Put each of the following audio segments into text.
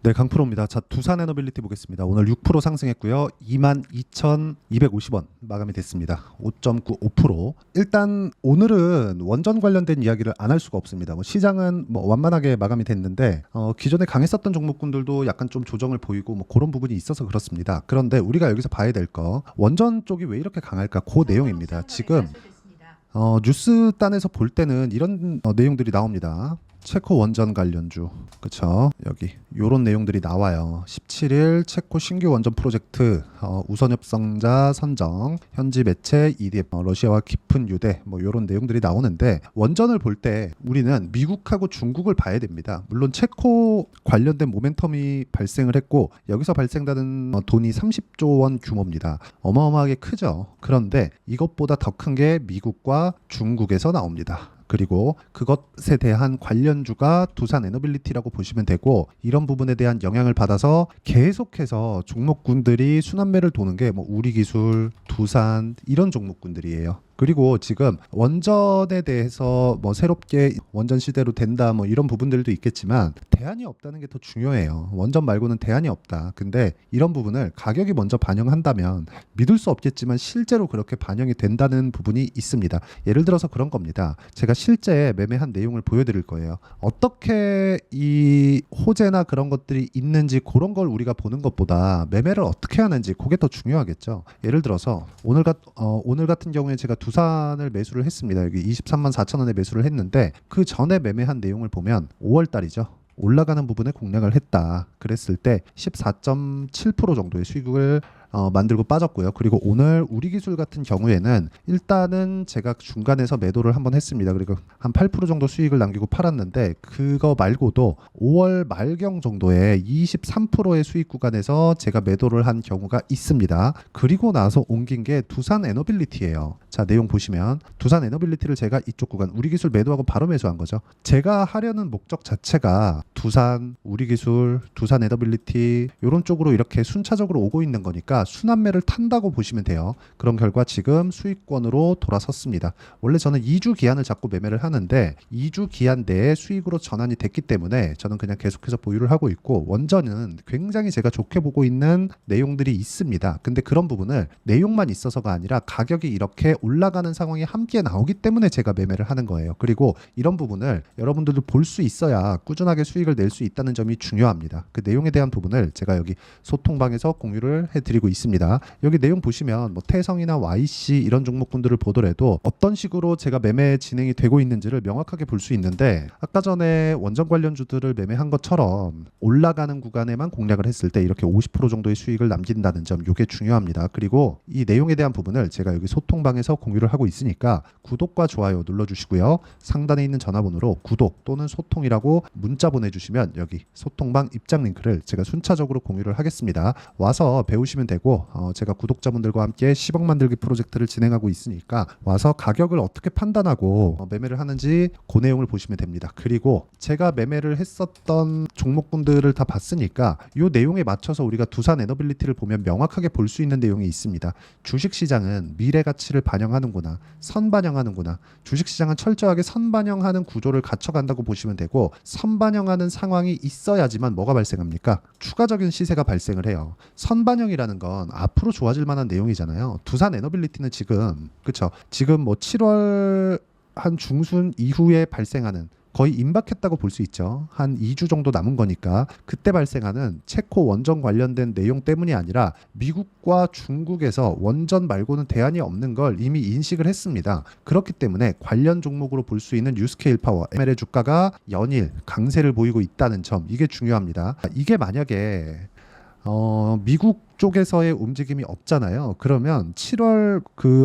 네, 강프로입니다. 자, 두산 에너빌리티 보겠습니다. 오늘 6% 상승했고요. 22,250원 마감이 됐습니다. 5.95%. 일단 오늘은 원전 관련된 이야기를 안 할 수가 없습니다. 시장은 완만하게 마감이 됐는데 기존에 강했었던 종목군들도 약간 좀 조정을 보이고 그런 부분이 있어서 그렇습니다. 그런데 우리가 여기서 봐야 될 거 원전 쪽이 왜 이렇게 강할까? 그 내용입니다. 지금 뉴스단에서 볼 때는 이런 내용들이 나옵니다. 체코 원전 관련주, 그쵸? 여기 요런 내용들이 나와요. 17일 체코 신규 원전 프로젝트 우선 협상자 선정, 현지 매체 EDF, 러시아와 깊은 유대, 요런 내용들이 나오는데 원전을 볼 때 우리는 미국하고 중국을 봐야 됩니다. 물론 체코 관련된 모멘텀이 발생을 했고 여기서 발생되는 돈이 30조 원 규모입니다. 어마어마하게 크죠. 그런데 이것보다 더 큰 게 미국과 중국에서 나옵니다. 그리고 그것에 대한 관련주가 두산 에너빌리티라고 보시면 되고, 이런 부분에 대한 영향을 받아서 계속해서 종목군들이 순환매를 도는 게 우리기술, 두산 이런 종목군들이에요. 그리고 지금 원전에 대해서 새롭게 원전 시대로 된다 이런 부분들도 있겠지만 대안이 없다는 게 더 중요해요. 원전 말고는 대안이 없다. 근데 이런 부분을 가격이 먼저 반영한다면 믿을 수 없겠지만 실제로 그렇게 반영이 된다는 부분이 있습니다. 예를 들어서 그런 겁니다. 제가 실제 매매한 내용을 보여드릴 거예요. 어떻게 이 호재나 그런 것들이 있는지 그런 걸 우리가 보는 것보다 매매를 어떻게 하는지 그게 더 중요하겠죠. 예를 들어서 오늘 같은 경우에 제가 두산을 매수를 했습니다. 여기 23만 4천 원에 매수를 했는데 그 전에 매매한 내용을 보면 5월 달이죠. 올라가는 부분에 공략을 했다. 그랬을 때 14.7% 정도의 수익을 만들고 빠졌고요. 그리고 오늘 우리기술 같은 경우에는 일단은 제가 중간에서 매도를 한번 했습니다. 그리고 한 8% 정도 수익을 남기고 팔았는데 그거 말고도 5월 말경 정도에 23%의 수익 구간에서 제가 매도를 한 경우가 있습니다. 그리고 나서 옮긴 게 두산 에너빌리티예요. 자, 내용 보시면 두산 에너빌리티를 제가 이쪽 구간 우리기술 매도하고 바로 매수한 거죠. 제가 하려는 목적 자체가 두산, 우리기술, 두산 에너빌리티 이런 쪽으로 이렇게 순차적으로 오고 있는 거니까 순환매를 탄다고 보시면 돼요. 그런 결과 지금 수익권으로 돌아섰습니다. 원래 저는 2주 기한을 잡고 매매를 하는데 2주 기한 내에 수익으로 전환이 됐기 때문에 저는 그냥 계속해서 보유를 하고 있고, 원전은 굉장히 제가 좋게 보고 있는 내용들이 있습니다. 근데 그런 부분을 내용만 있어서가 아니라 가격이 이렇게 올라가는 상황이 함께 나오기 때문에 제가 매매를 하는 거예요. 그리고 이런 부분을 여러분들도 볼 수 있어야 꾸준하게 수익을 낼 수 있다는 점이 중요합니다. 그 내용에 대한 부분을 제가 여기 소통방에서 공유를 해드리고 있습니다. 여기 내용 보시면 태성이나 YC 이런 종목군들을 보더라도 어떤 식으로 제가 매매 진행이 되고 있는지를 명확하게 볼 수 있는데, 아까 전에 원전 관련주들을 매매한 것처럼 올라가는 구간에만 공략을 했을 때 이렇게 50% 정도의 수익을 남긴다는 점, 이게 중요합니다. 그리고 이 내용에 대한 부분을 제가 여기 소통방에서 공유를 하고 있으니까 구독과 좋아요 눌러주시고요. 상단에 있는 전화번호로 구독 또는 소통이라고 문자 보내주시면 여기 소통방 입장 링크를 제가 순차적으로 공유를 하겠습니다. 와서 배우시면 되고, 제가 구독자분들과 함께 10억 만들기 프로젝트를 진행하고 있으니까 와서 가격을 어떻게 판단하고 매매를 하는지 그 내용을 보시면 됩니다. 그리고 제가 매매를 했었던 종목군들을 다 봤으니까 이 내용에 맞춰서 우리가 두산 에너빌리티를 보면 명확하게 볼 수 있는 내용이 있습니다. 주식시장은 미래 가치를 반영하는구나, 선반영하는구나. 주식시장은 철저하게 선반영하는 구조를 갖춰간다고 보시면 되고, 선반영하는 상황이 있어야지만 뭐가 발생합니까? 추가적인 시세가 발생을 해요. 선반영이라는 건 앞으로 좋아질 만한 내용이잖아요. 두산 에너빌리티는 지금, 그쵸? 지금 7월 한 중순 이후에 발생하는, 거의 임박했다고 볼 수 있죠. 한 2주 정도 남은 거니까 그때 발생하는 체코 원전 관련된 내용 때문이 아니라 미국과 중국에서 원전 말고는 대안이 없는 걸 이미 인식을 했습니다. 그렇기 때문에 관련 종목으로 볼 수 있는 유스케일 파워, ML의 주가가 연일 강세를 보이고 있다는 점, 이게 중요합니다. 이게 만약에 미국 쪽에서의 움직임이 없잖아요. 그러면 7월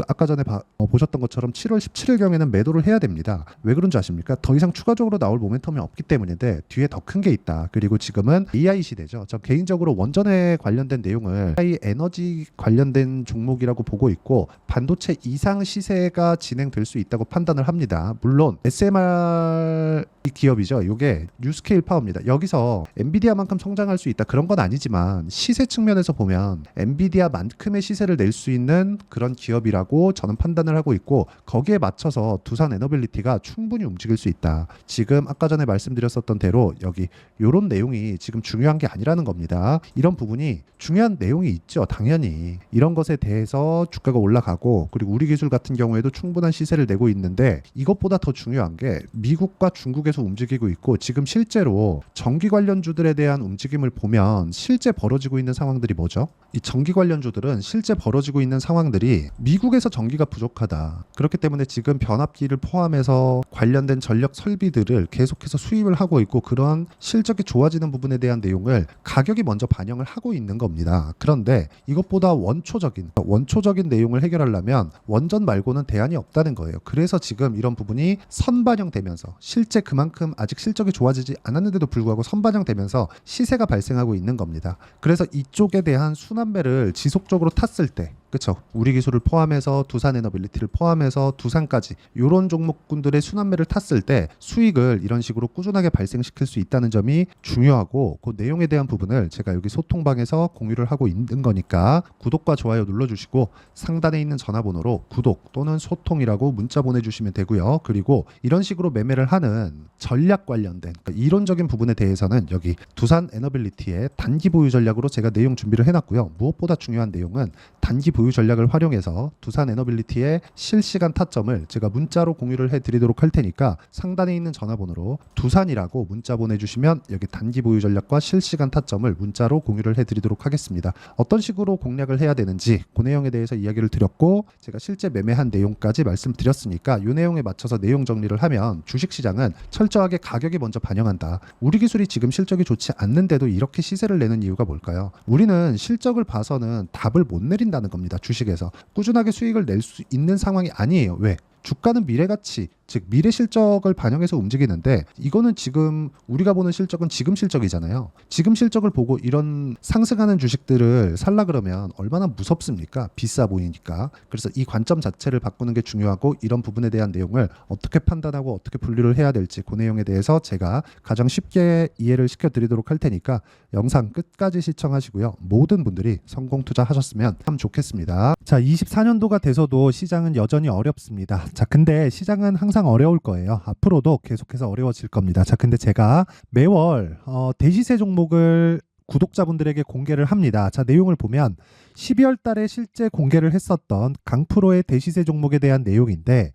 아까 전에 보셨던 것처럼 7월 17일경에는 매도를 해야 됩니다. 왜 그런 줄 아십니까? 더 이상 추가적으로 나올 모멘텀이 없기 때문인데 뒤에 더 큰 게 있다. 그리고 지금은 AI 시대죠. 저 개인적으로 원전에 관련된 내용을 AI 에너지 관련된 종목이라고 보고 있고, 반도체 이상 시세가 진행될 수 있다고 판단을 합니다. 물론 SMR 이 기업이죠. 이게 뉴스케일 파워입니다. 여기서 엔비디아만큼 성장할 수 있다 그런 건 아니지만 시세 측면에서 보면 엔비디아만큼의 시세를 낼 수 있는 그런 기업이라고 저는 판단을 하고 있고, 거기에 맞춰서 두산 에너빌리티가 충분히 움직일 수 있다. 지금 아까 전에 말씀드렸었던 대로 여기 이런 내용이 지금 중요한 게 아니라는 겁니다. 이런 부분이 중요한 내용이 있죠. 당연히 이런 것에 대해서 주가가 올라가고, 그리고 우리 기술 같은 경우에도 충분한 시세를 내고 있는데, 이것보다 더 중요한 게 미국과 중국에서 움직이고 있고, 지금 실제로 전기 관련주들에 대한 움직임을 보면 실제 벌어지고 있는 상황들이 뭐죠? 이 전기 관련주들은 실제 벌어지고 있는 상황들이 미국에서 전기가 부족하다. 그렇기 때문에 지금 변압기를 포함해서 관련된 전력 설비들을 계속해서 수입을 하고 있고, 그러한 실적이 좋아지는 부분에 대한 내용을 가격이 먼저 반영을 하고 있는 겁니다. 그런데 이것보다 원초적인 내용을 해결하려면 원전 말고는 대안이 없다는 거예요. 그래서 지금 이런 부분이 선반영되면서 실제 그만큼 아직 실적이 좋아지지 않았는데도 불구하고 선반영되면서 시세가 발생하고 있는 겁니다. 그래서 이쪽에 대한 순환매를 지속적으로 탔을 때, 그렇죠, 우리 기술을 포함해서 두산 에너빌리티를 포함해서 두산까지 이런 종목군들의 순환매를 탔을 때 수익을 이런 식으로 꾸준하게 발생시킬 수 있다는 점이 중요하고, 그 내용에 대한 부분을 제가 여기 소통방에서 공유를 하고 있는 거니까 구독과 좋아요 눌러주시고, 상단에 있는 전화번호로 구독 또는 소통이라고 문자 보내주시면 되고요. 그리고 이런 식으로 매매를 하는 전략 관련된, 그러니까 이론적인 부분에 대해서는 여기 두산 에너빌리티의 단기 보유 전략으로 제가 내용 준비를 해놨고요. 무엇보다 중요한 내용은 단기 보유 전략을 활용해서 두산 에너빌리티의 실시간 타점을 제가 문자로 공유를 해드리도록 할 테니까, 상단에 있는 전화번호로 두산이라고 문자 보내주시면 여기 단기 보유 전략과 실시간 타점을 문자로 공유를 해드리도록 하겠습니다. 어떤 식으로 공략을 해야 되는지 그 내용에 대해서 이야기를 드렸고, 제가 실제 매매한 내용까지 말씀드렸으니까 이 내용에 맞춰서 내용 정리를 하면 주식시장은 철저하게 가격이 먼저 반영한다. 우리 기술이 지금 실적이 좋지 않는데도 이렇게 시세를 내는 이유가 뭘까요? 우리는 실적을 봐서는 답을 못 내린다는 겁니다. 주식에서 꾸준하게 수익을 낼 수 있는 상황이 아니에요. 왜? 주가는 미래가치, 즉 미래 실적을 반영해서 움직이는데, 이거는 지금 우리가 보는 실적은 지금 실적이잖아요. 지금 실적을 보고 이런 상승하는 주식들을 살라 그러면 얼마나 무섭습니까? 비싸 보이니까. 그래서 이 관점 자체를 바꾸는 게 중요하고, 이런 부분에 대한 내용을 어떻게 판단하고 어떻게 분류를 해야 될지 그 내용에 대해서 제가 가장 쉽게 이해를 시켜드리도록 할 테니까 영상 끝까지 시청하시고요. 모든 분들이 성공 투자하셨으면 참 좋겠습니다. 자, 24년도가 돼서도 시장은 여전히 어렵습니다. 자, 근데 시장은 항상 어려울 거예요. 앞으로도 계속해서 어려워질 겁니다. 자, 근데 제가 매월 대시세 종목을 구독자분들에게 공개를 합니다. 자, 내용을 보면 12월 달에 실제 공개를 했었던 강프로의 대시세 종목에 대한 내용인데,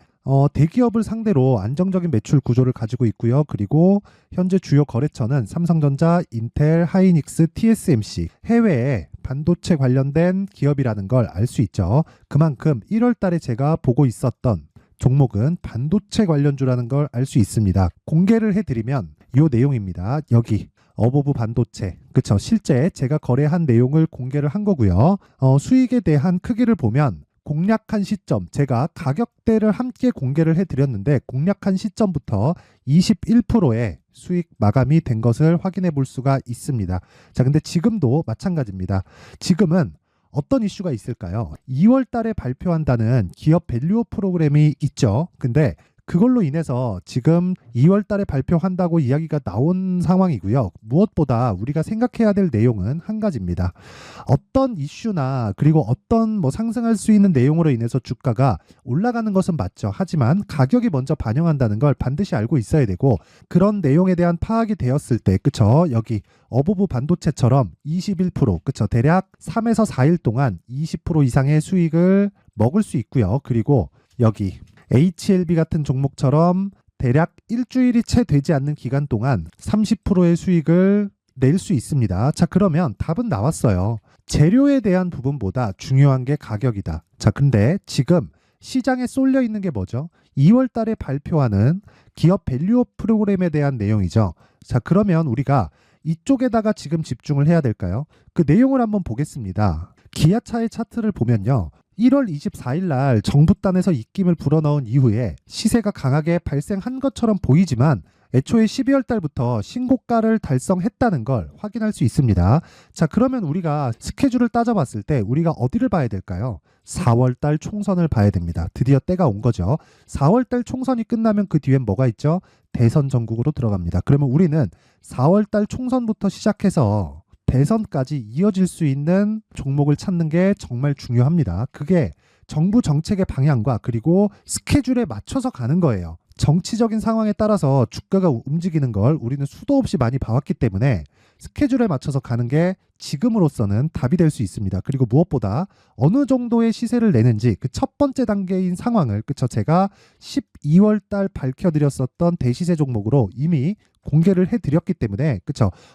대기업을 상대로 안정적인 매출 구조를 가지고 있고요. 그리고 현재 주요 거래처는 삼성전자, 인텔, 하이닉스, TSMC, 해외에 반도체 관련된 기업이라는 걸 알 수 있죠. 그만큼 1월 달에 제가 보고 있었던 종목은 반도체 관련주라는 걸 알 수 있습니다. 공개를 해드리면 이 내용입니다. 여기 어보브 반도체, 그쵸, 실제 제가 거래한 내용을 공개를 한 거고요. 수익에 대한 크기를 보면 공략한 시점, 제가 가격대를 함께 공개를 해드렸는데 공략한 시점부터 21%의 수익 마감이 된 것을 확인해 볼 수가 있습니다. 자, 근데 지금도 마찬가지입니다. 지금은 어떤 이슈가 있을까요? 2월 달에 발표한다는 기업 밸류업 프로그램이 있죠. 근데 그걸로 인해서 지금 2월 달에 발표한다고 이야기가 나온 상황이고요. 무엇보다 우리가 생각해야 될 내용은 한 가지입니다. 어떤 이슈나 그리고 어떤 상승할 수 있는 내용으로 인해서 주가가 올라가는 것은 맞죠. 하지만 가격이 먼저 반영한다는 걸 반드시 알고 있어야 되고, 그런 내용에 대한 파악이 되었을 때, 그쵸, 여기 어보브 반도체처럼 21%, 그쵸, 대략 3에서 4일 동안 20% 이상의 수익을 먹을 수 있고요. 그리고 여기 HLB 같은 종목처럼 대략 일주일이 채 되지 않는 기간 동안 30%의 수익을 낼 수 있습니다. 자, 그러면 답은 나왔어요. 재료에 대한 부분보다 중요한 게 가격이다. 자, 근데 지금 시장에 쏠려 있는 게 뭐죠? 2월 달에 발표하는 기업 밸류업 프로그램에 대한 내용이죠. 자, 그러면 우리가 이쪽에다가 지금 집중을 해야 될까요? 그 내용을 한번 보겠습니다. 기아차의 차트를 보면요. 1월 24일 날 정부단에서 입김을 불어넣은 이후에 시세가 강하게 발생한 것처럼 보이지만 애초에 12월 달부터 신고가를 달성했다는 걸 확인할 수 있습니다. 자, 그러면 우리가 스케줄을 따져봤을 때 우리가 어디를 봐야 될까요? 4월 달 총선을 봐야 됩니다. 드디어 때가 온 거죠. 4월 달 총선이 끝나면 그 뒤엔 뭐가 있죠? 대선 전국으로 들어갑니다. 그러면 우리는 4월 달 총선부터 시작해서 대선까지 이어질 수 있는 종목을 찾는 게 정말 중요합니다. 그게 정부 정책의 방향과 그리고 스케줄에 맞춰서 가는 거예요. 정치적인 상황에 따라서 주가가 움직이는 걸 우리는 수도 없이 많이 봐왔기 때문에 스케줄에 맞춰서 가는 게 지금으로서는 답이 될 수 있습니다. 그리고 무엇보다 어느 정도의 시세를 내는지 그 첫 번째 단계인 상황을 제가 12월 달 밝혀드렸었던 대시세 종목으로 이미 공개를 해드렸기 때문에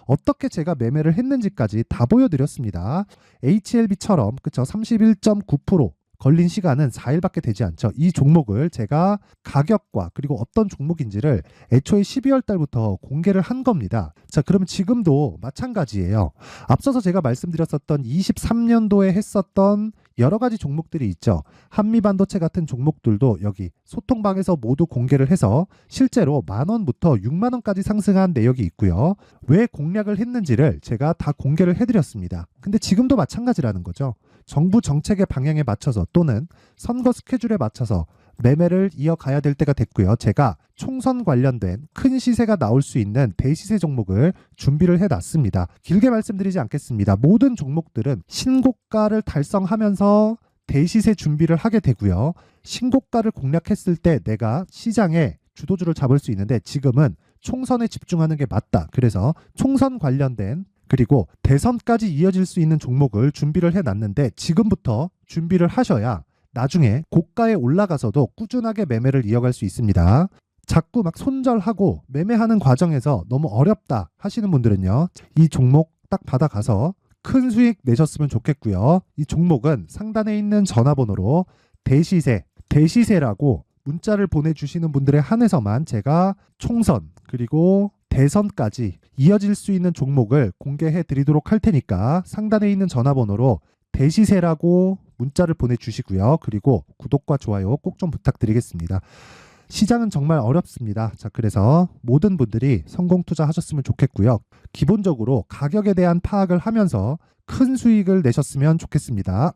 어떻게 제가 매매를 했는지까지 다 보여드렸습니다. HLB처럼 31.9% 걸린 시간은 4일밖에 되지 않죠. 이 종목을 제가 가격과 그리고 어떤 종목인지를 애초에 12월 달부터 공개를 한 겁니다. 자, 그러면 지금도 마찬가지예요. 앞서서 제가 말씀드렸었던 23년도에 했었던 여러 가지 종목들이 있죠. 한미반도체 같은 종목들도 여기 소통방에서 모두 공개를 해서 실제로 10,000원부터 60,000원까지 상승한 내역이 있고요. 왜 공략을 했는지를 제가 다 공개를 해드렸습니다. 근데 지금도 마찬가지라는 거죠. 정부 정책의 방향에 맞춰서 또는 선거 스케줄에 맞춰서 매매를 이어가야 될 때가 됐고요. 제가 총선 관련된 큰 시세가 나올 수 있는 대시세 종목을 준비를 해놨습니다. 길게 말씀드리지 않겠습니다. 모든 종목들은 신고가를 달성하면서 대시세 준비를 하게 되고요. 신고가를 공략했을 때 내가 시장에 주도주를 잡을 수 있는데 지금은 총선에 집중하는 게 맞다. 그래서 총선 관련된 그리고 대선까지 이어질 수 있는 종목을 준비를 해놨는데 지금부터 준비를 하셔야 나중에 고가에 올라가서도 꾸준하게 매매를 이어갈 수 있습니다. 자꾸 막 손절하고 매매하는 과정에서 너무 어렵다 하시는 분들은요. 이 종목 딱 받아가서 큰 수익 내셨으면 좋겠고요. 이 종목은 상단에 있는 전화번호로 대시세라고 문자를 보내주시는 분들에 한해서만 제가 총선 그리고 대선까지 이어질 수 있는 종목을 공개해 드리도록 할 테니까 상단에 있는 전화번호로 대시세라고 문자를 보내주시고요. 그리고 구독과 좋아요 꼭 좀 부탁드리겠습니다. 시장은 정말 어렵습니다. 자, 그래서 모든 분들이 성공 투자하셨으면 좋겠고요. 기본적으로 가격에 대한 파악을 하면서 큰 수익을 내셨으면 좋겠습니다.